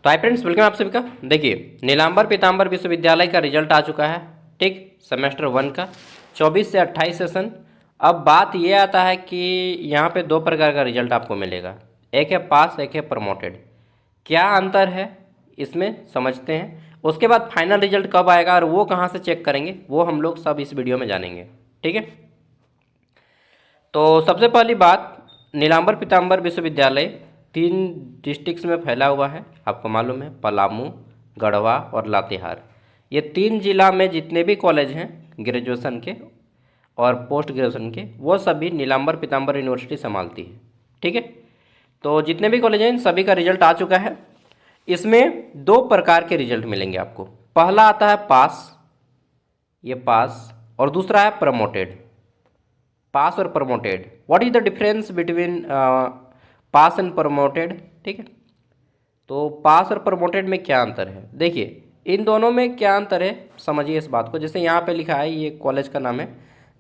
तो hi friends, welcome आप सभी का। देखिए, नीलांबर पीतांबर विश्वविद्यालय का रिजल्ट आ चुका है। ठीक, सेमेस्टर 1 का 24 से 28 सेशन। अब बात ये आता है कि यहाँ पे दो प्रकार का रिजल्ट आपको मिलेगा, एक है पास, एक है प्रमोटेड। क्या अंतर है इसमें समझते हैं, उसके बाद फाइनल रिजल्ट कब आएगा और वो कहाँ से चेक करेंगे वो हम लोग सब इस वीडियो में जानेंगे। ठीक है, तो सबसे पहली बात, नीलांबर पीतांबर विश्वविद्यालय 3 डिस्ट्रिक्ट्स में फैला हुआ है। आपको मालूम है, पलामू, गढ़वा और लातेहार। ये 3 जिला में जितने भी कॉलेज हैं ग्रेजुएशन के और पोस्ट ग्रेजुएशन के, वो सभी नीलांबर पीतांबर यूनिवर्सिटी संभालती है। ठीक है, तो जितने भी कॉलेज हैं इन सभी का रिजल्ट आ चुका है। इसमें दो प्रकार के रिजल्ट मिलेंगे आपको। पहला आता है पास, ये पास, और दूसरा है प्रमोटेड। पास और promoted, what is the difference between pass and promoted. ठीक है, तो पास और प्रमोटेड में क्या अंतर है, देखिए इन दोनों में क्या अंतर है समझिए इस बात को। जैसे यहाँ पे लिखा है, ये कॉलेज का नाम है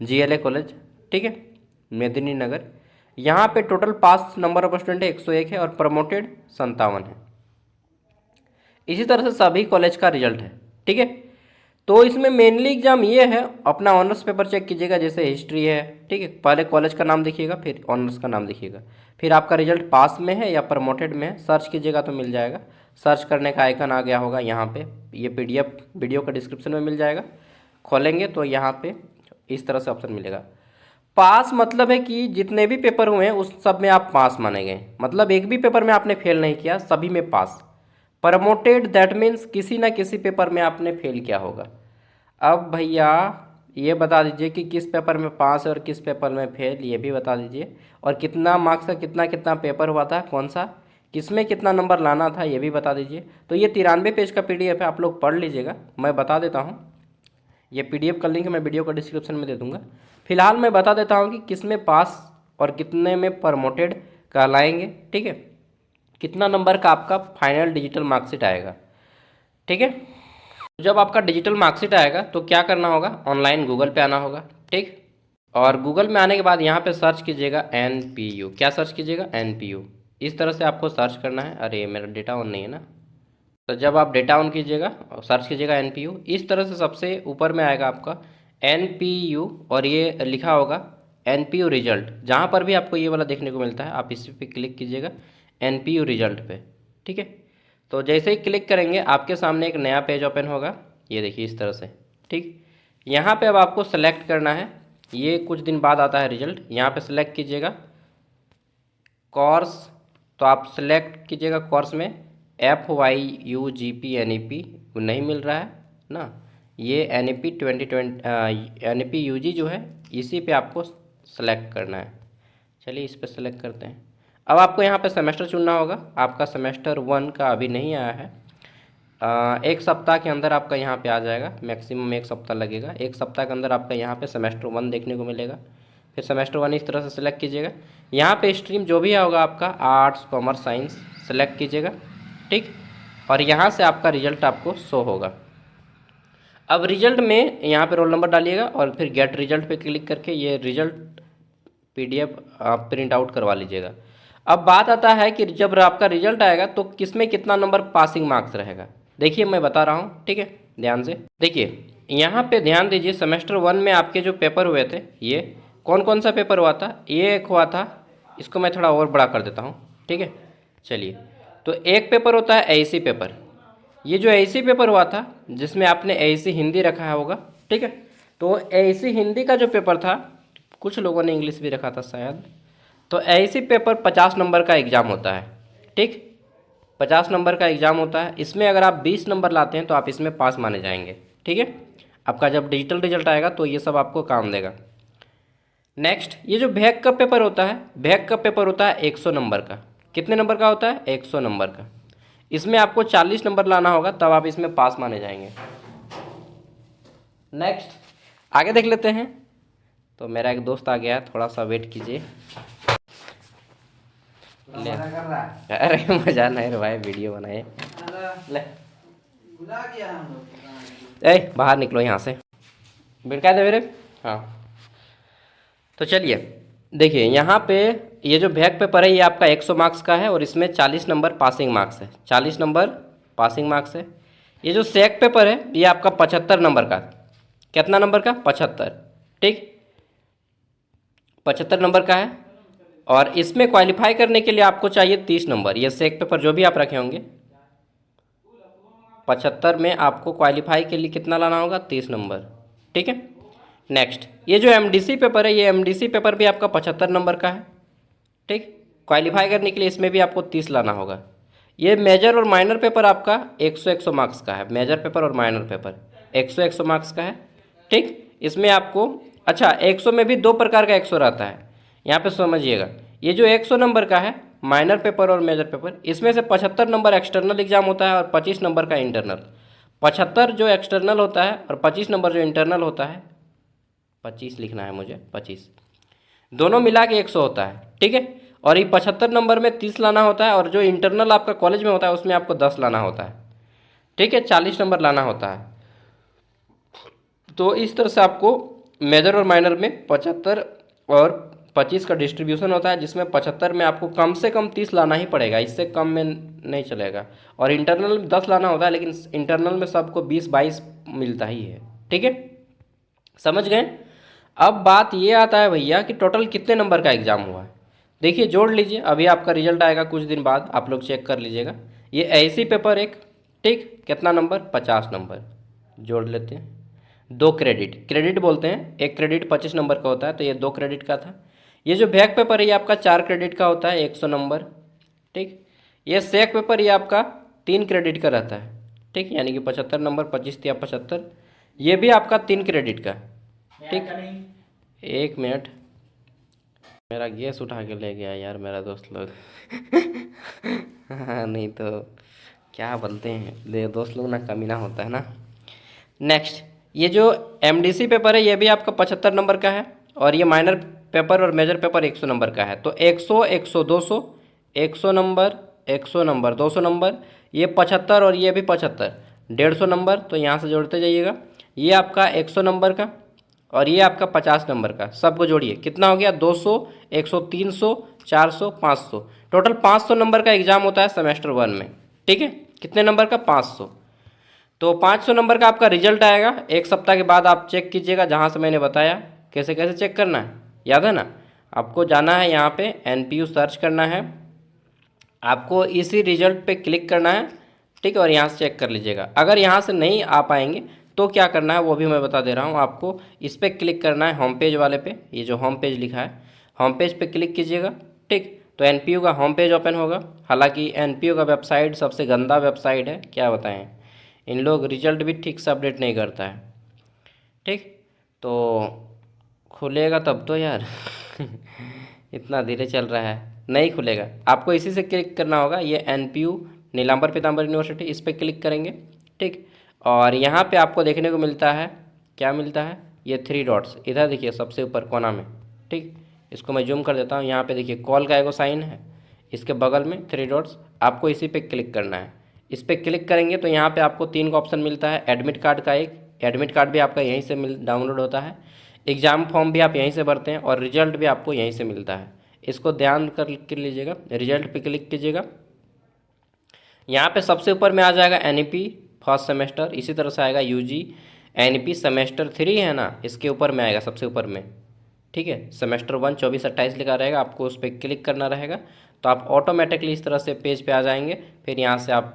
GLA कॉलेज, ठीक है, मेदिनीनगर। यहाँ पे total pass number of student 101 है और प्रमोटेड 57 है। इसी तरह से सभी कॉलेज का रिजल्ट है। ठीक है, तो इसमें मेनली एग्जाम ये है, अपना ऑनर्स पेपर चेक कीजिएगा। जैसे हिस्ट्री है, ठीक है, पहले कॉलेज का नाम देखिएगा, फिर ऑनर्स का नाम देखिएगा, फिर आपका रिजल्ट पास में है या प्रमोटेड में है, सर्च कीजिएगा तो मिल जाएगा। सर्च करने का आइकन आ गया होगा यहाँ पे, ये PDF वीडियो का डिस्क्रिप्शन में मिल जाएगा। खोलेंगे तो यहाँ पे इस तरह से ऑप्शन मिलेगा। पास मतलब है कि जितने भी पेपर हुए हैं उस सब में आप पास माने गए, मतलब एक भी पेपर में आपने फेल नहीं किया, सभी में पास। प्रमोटेड दैट मीन्स किसी ना किसी पेपर में आपने फेल किया होगा। अब भैया ये बता दीजिए कि किस पेपर में पास है और किस पेपर में फेल, ये भी बता दीजिए। और कितना मार्क्स का कितना कितना पेपर हुआ था, कौन सा, किसमें कितना नंबर लाना था, ये भी बता दीजिए। तो ये 93 पेज का PDF है, आप लोग पढ़ लीजिएगा। मैं बता देता हूँ, ये PDF का लिंक मैं वीडियो का डिस्क्रिप्शन में दे दूँगा। फिलहाल मैं बता देता हूँ कि किस में पास और कितने में प्रमोटेड कहलाएंगे। ठीक है, कितना नंबर का आपका फाइनल डिजिटल मार्कशीट आएगा। ठीक है, जब आपका डिजिटल मार्कशीट आएगा तो क्या करना होगा, ऑनलाइन गूगल पे आना होगा। ठीक, और गूगल में आने के बाद यहाँ पे सर्च कीजिएगा NPU। क्या सर्च कीजिएगा, NPU। इस तरह से आपको सर्च करना है। अरे मेरा डेटा ऑन नहीं है ना, तो जब आप डेटा ऑन कीजिएगा और सर्च कीजिएगा NPU, इस तरह से सबसे ऊपर में आएगा आपका NPU और ये लिखा होगा NPU रिजल्ट। जहाँ पर भी आपको ये वाला देखने को मिलता है आप इसी पे क्लिक कीजिएगा, NPU रिजल्ट पे। ठीक है, तो जैसे ही क्लिक करेंगे आपके सामने एक नया पेज ओपन होगा, ये देखिए इस तरह से। ठीक, यहाँ पे अब आपको सेलेक्ट करना है, ये कुछ दिन बाद आता है रिजल्ट। यहाँ पे सेलेक्ट कीजिएगा कोर्स, तो आप सेलेक्ट कीजिएगा कोर्स में FYUGP NEP नहीं मिल रहा है ना, ये NEP 2020 NEP UG जो है इसी पे आपको सेलेक्ट करना है। चलिए इस पर सेलेक्ट करते हैं। अब आपको यहाँ पे सेमेस्टर चुनना होगा। आपका सेमेस्टर 1 का अभी नहीं आया है, एक सप्ताह के अंदर आपका यहाँ पे आ जाएगा, मैक्सिमम एक सप्ताह लगेगा। एक सप्ताह के अंदर आपका यहाँ पे सेमेस्टर 1 देखने को मिलेगा। फिर सेमेस्टर 1 इस तरह से सेलेक्ट कीजिएगा। यहाँ पे स्ट्रीम जो भी होगा आपका, आर्ट्स, कॉमर्स, साइंस सेलेक्ट कीजिएगा। ठीक, और यहाँ से आपका रिजल्ट आपको शो होगा। अब रिजल्ट में यहाँ पे रोल नंबर डालिएगा और फिर गेट रिजल्ट पे क्लिक करके ये रिजल्ट PDF आप प्रिंट आउट करवा लीजिएगा। अब बात आता है कि जब आपका रिजल्ट आएगा तो किसमें कितना नंबर पासिंग मार्क्स रहेगा। देखिए मैं बता रहा हूँ, ठीक है, ध्यान से देखिए। यहाँ पे ध्यान दीजिए, सेमेस्टर 1 में आपके जो पेपर हुए थे, ये कौन कौन सा पेपर हुआ था, ये एक हुआ था, इसको मैं थोड़ा और बड़ा कर देता हूँ। ठीक है, चलिए, तो एक पेपर होता है AEC पेपर। ये जो AEC पेपर हुआ था जिसमें आपने AEC हिंदी रखा होगा, ठीक है, तो AEC हिंदी का जो पेपर था, कुछ लोगों ने इंग्लिश भी रखा था शायद, तो AEC पेपर 50 नंबर का एग्ज़ाम होता है। ठीक, 50 नंबर का एग्ज़ाम होता है। इसमें अगर आप 20 नंबर लाते हैं तो आप इसमें पास माने जाएंगे। ठीक है, आपका जब डिजिटल रिजल्ट आएगा तो ये सब आपको काम देगा। नेक्स्ट, ये जो बैक का पेपर होता है, बैक का पेपर होता है 100 नंबर का। कितने नंबर का होता है, 100 नंबर का। इसमें आपको 40 नंबर लाना होगा, तब आप इसमें पास माने जाएंगे। नेक्स्ट आगे देख लेते हैं। तो मेरा एक दोस्त आ गया है, थोड़ा सा वेट कीजिए। अरे मजा नहीं रे भाई, वीडियो बनाए। ले ए बाहर निकलो यहाँ से, बिड़का दे मेरे। हाँ, तो चलिए देखिए, यहाँ पे ये जो बैक पेपर है ये आपका 100 मार्क्स का है और इसमें 40 नंबर पासिंग मार्क्स है। 40 नंबर पासिंग मार्क्स है। ये जो सेक पेपर है ये आपका 75 नंबर का, कितना नंबर का? 75, ठीक, 75 नंबर का है। और इसमें क्वालिफाई करने के लिए आपको चाहिए 30 नंबर। ये सेक पेपर जो भी आप रखे होंगे 75 में आपको क्वालिफाई के लिए कितना लाना होगा? 30 नंबर, ठीक है। नेक्स्ट, ये जो एमडीसी पेपर है, ये एमडीसी पेपर भी आपका 75 नंबर का है, ठीक। क्वालिफाई करने के लिए इसमें भी आपको 30 लाना होगा। ये मेजर और माइनर पेपर आपका 100 मार्क्स का है। मेजर पेपर और माइनर पेपर 100 मार्क्स का है, ठीक। इसमें आपको, अच्छा, 100 में भी दो प्रकार का 100 रहता है, यहाँ पे समझिएगा। ये जो 100 नंबर का है माइनर पेपर और मेजर पेपर, इसमें से 75 नंबर एक्सटर्नल एग्जाम होता है और 25 नंबर का इंटरनल। 75 जो एक्सटर्नल होता है और 25 नंबर जो इंटरनल होता है, 25 लिखना है मुझे, 25, दोनों मिला के 100 होता है, ठीक है। और ये 75 नंबर में 30 लाना होता है, और जो इंटरनल आपका कॉलेज में होता है उसमें आपको 10 लाना होता है, ठीक है, 40 नंबर लाना होता है। तो इस तरह से आपको मेजर और माइनर में 75 और 25 का डिस्ट्रीब्यूशन होता है, जिसमें 75 में आपको कम से कम 30 लाना ही पड़ेगा, इससे कम में नहीं चलेगा। और इंटरनल में 10 लाना होता है, लेकिन इंटरनल में सबको 20-22 मिलता ही है, ठीक है, समझ गए। अब बात ये आता है भैया कि टोटल कितने नंबर का एग्ज़ाम हुआ है। देखिए, जोड़ लीजिए, अभी आपका रिजल्ट आएगा कुछ दिन बाद, आप लोग चेक कर लीजिएगा। ये ऐसी पेपर एक, ठीक, कितना नंबर? 50 नंबर, जोड़ लेते हैं। 2 क्रेडिट, क्रेडिट बोलते हैं, एक क्रेडिट 25 नंबर का होता है, तो ये 2 क्रेडिट का था। ये जो बैक पेपर है ये आपका 4 क्रेडिट का होता है, 100 नंबर, ठीक। ये सेक पेपर ये आपका 3 क्रेडिट का रहता है, ठीक, यानी कि 75 नंबर, 25 या 75, ये भी आपका 3 क्रेडिट का, ठीक। 1 मिनट, मेरा गैस उठा के ले गया यार मेरा दोस्त लोग। हाँ, नहीं तो क्या बोलते हैं, दोस्त लोग ना कमीना होता है ना। नेक्स्ट, ये जो एमडीसी पेपर है ये भी आपका 75 नंबर का है, और ये माइनर पेपर और मेजर पेपर 100 नंबर का है। तो 100, 100, 200, 100 नंबर, 100 नंबर, 200 नंबर, ये 75 और ये भी 75, 150 नंबर। तो यहाँ से जोड़ते जाइएगा। ये आपका 100 नंबर का और ये आपका 50 नंबर का, सबको जोड़िए, कितना हो गया? 200, 100, 300, 400, 500, टोटल 500 नंबर का एग्जाम होता है सेमेस्टर 1 में, ठीक है। कितने नंबर का? 500। तो 500 नंबर का आपका रिजल्ट आएगा 1 सप्ताह के बाद। आप चेक कीजिएगा जहाँ से मैंने बताया कैसे कैसे चेक करना है, याद है ना। आपको जाना है यहाँ पे NPU सर्च करना है, आपको इसी रिजल्ट पे क्लिक करना है, ठीक है, और यहाँ से चेक कर लीजिएगा। अगर यहाँ से नहीं आ पाएंगे तो क्या करना है वो भी मैं बता दे रहा हूँ आपको। इस पर क्लिक करना है होम पेज वाले पे, ये जो होम पेज लिखा है होम पेज पे क्लिक कीजिएगा, ठीक। तो NPU का होम पेज ओपन होगा। हालांकि NPU का वेबसाइट सबसे गंदा वेबसाइट है, क्या बताएं, इन लोग रिजल्ट भी ठीक से अपडेट नहीं करता है, ठीक। तो खुलेगा तब तो यार। इतना धीरे चल रहा है, नहीं खुलेगा। आपको इसी से क्लिक करना होगा, ये NPU नीलांबर पीताम्बर यूनिवर्सिटी, इस पर क्लिक करेंगे, ठीक। और यहाँ पे आपको देखने को मिलता है, क्या मिलता है? ये 3 डॉट्स, इधर देखिए सबसे ऊपर कोना में, ठीक। इसको मैं जूम कर देता हूँ। यहाँ पे देखिए कॉल का एगो साइन है, इसके बगल में 3 डॉट्स, आपको इसी पे क्लिक करना है। इस पर क्लिक करेंगे तो यहाँ पे आपको 3 का ऑप्शन मिलता है। एडमिट कार्ड का एक, एडमिट कार्ड भी आपका यहीं से डाउनलोड होता है, एग्ज़ाम फॉर्म भी आप यहीं से भरते हैं, और रिजल्ट भी आपको यहीं से मिलता है। इसको ध्यान कर लीजिएगा, रिजल्ट पे क्लिक कीजिएगा। यहाँ पे सबसे ऊपर में आ जाएगा NEP फर्स्ट सेमेस्टर, इसी तरह से आएगा UG NEP सेमेस्टर 3 है ना, इसके ऊपर में आएगा सबसे ऊपर में, ठीक है। सेमेस्टर 1 24-28 लिखा रहेगा, आपको उस पर क्लिक करना रहेगा, तो आप ऑटोमेटिकली इस तरह से पेज पे आ जाएंगे। फिर यहाँ से आप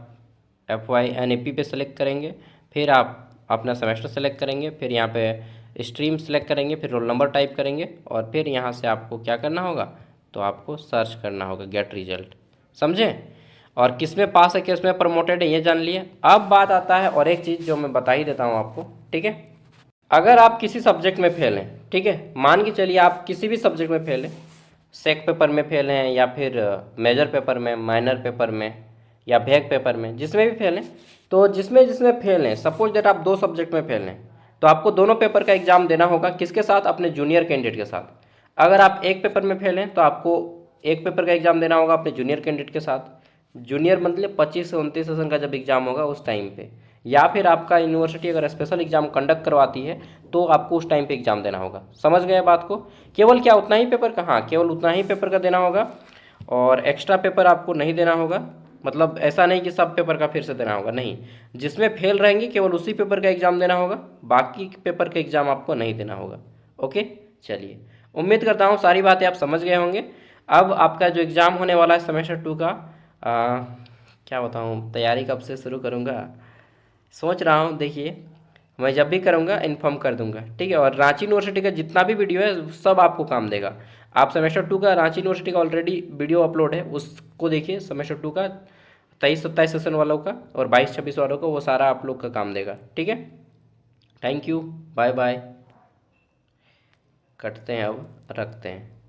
FY NEP पे सेलेक्ट करेंगे, फिर आप अपना सेमेस्टर सेलेक्ट करेंगे, फिर यहाँ पे स्ट्रीम सेलेक्ट करेंगे, फिर रोल नंबर टाइप करेंगे, और फिर यहाँ से आपको क्या करना होगा, तो आपको सर्च करना होगा गेट रिजल्ट, समझें। और किस में पास है किस में प्रमोटेड है ये जान लिए। अब बात आता है और एक चीज़ जो मैं बता ही देता हूँ आपको, ठीक है। अगर आप किसी सब्जेक्ट में फेल हैं, ठीक है, मान के चलिए आप किसी भी सब्जेक्ट में फेल हैं, सेक पेपर में फेल हैं, या फिर मेजर पेपर में, माइनर पेपर में, या बैक पेपर में, जिसमें भी फेल हैं, तो जिसमें जिसमें फेल हैं, सपोज दैट आप 2 सब्जेक्ट में फेल हैं, तो आपको दोनों पेपर का एग्जाम देना होगा। किसके साथ? अपने जूनियर कैंडिडेट के साथ। अगर आप एक पेपर में फेल हैं तो आपको एक पेपर का एग्जाम देना होगा अपने जूनियर कैंडिडेट के साथ। जूनियर मतलब 25 से 29 सेशन का जब एग्जाम होगा उस टाइम पे, या फिर आपका यूनिवर्सिटी अगर स्पेशल एग्जाम कंडक्ट करवाती है तो आपको उस टाइम पे एग्जाम देना होगा। समझ गए बात को? केवल क्या उतना ही पेपर का? हाँ, केवल उतना ही पेपर का देना होगा, और एक्स्ट्रा पेपर आपको नहीं देना होगा, मतलब ऐसा नहीं कि सब पेपर का फिर से देना होगा, नहीं। जिसमें फेल रहेंगे केवल उसी पेपर का एग्ज़ाम देना होगा, बाकी पेपर का एग्ज़ाम आपको नहीं देना होगा। ओके, चलिए, उम्मीद करता हूँ सारी बातें आप समझ गए होंगे। अब आपका जो एग्ज़ाम होने वाला है सेमेस्टर 2 का, क्या बताऊँ, तैयारी कब से शुरू करूँगा सोच रहा हूँ। देखिए, मैं जब भी करूँगा इन्फॉर्म कर दूंगा, ठीक है। और रांची यूनिवर्सिटी का जितना भी वीडियो है सब आपको काम देगा। आप सेमेस्टर 2 का रांची यूनिवर्सिटी का ऑलरेडी वीडियो अपलोड है, उसको देखिए। सेमेस्टर 2 का 23-27 सेशन वालों का और 22-26 वालों का, वो सारा आप लोग का काम देगा, ठीक है। Thank you, bye bye. कटते हैं, अब रखते हैं।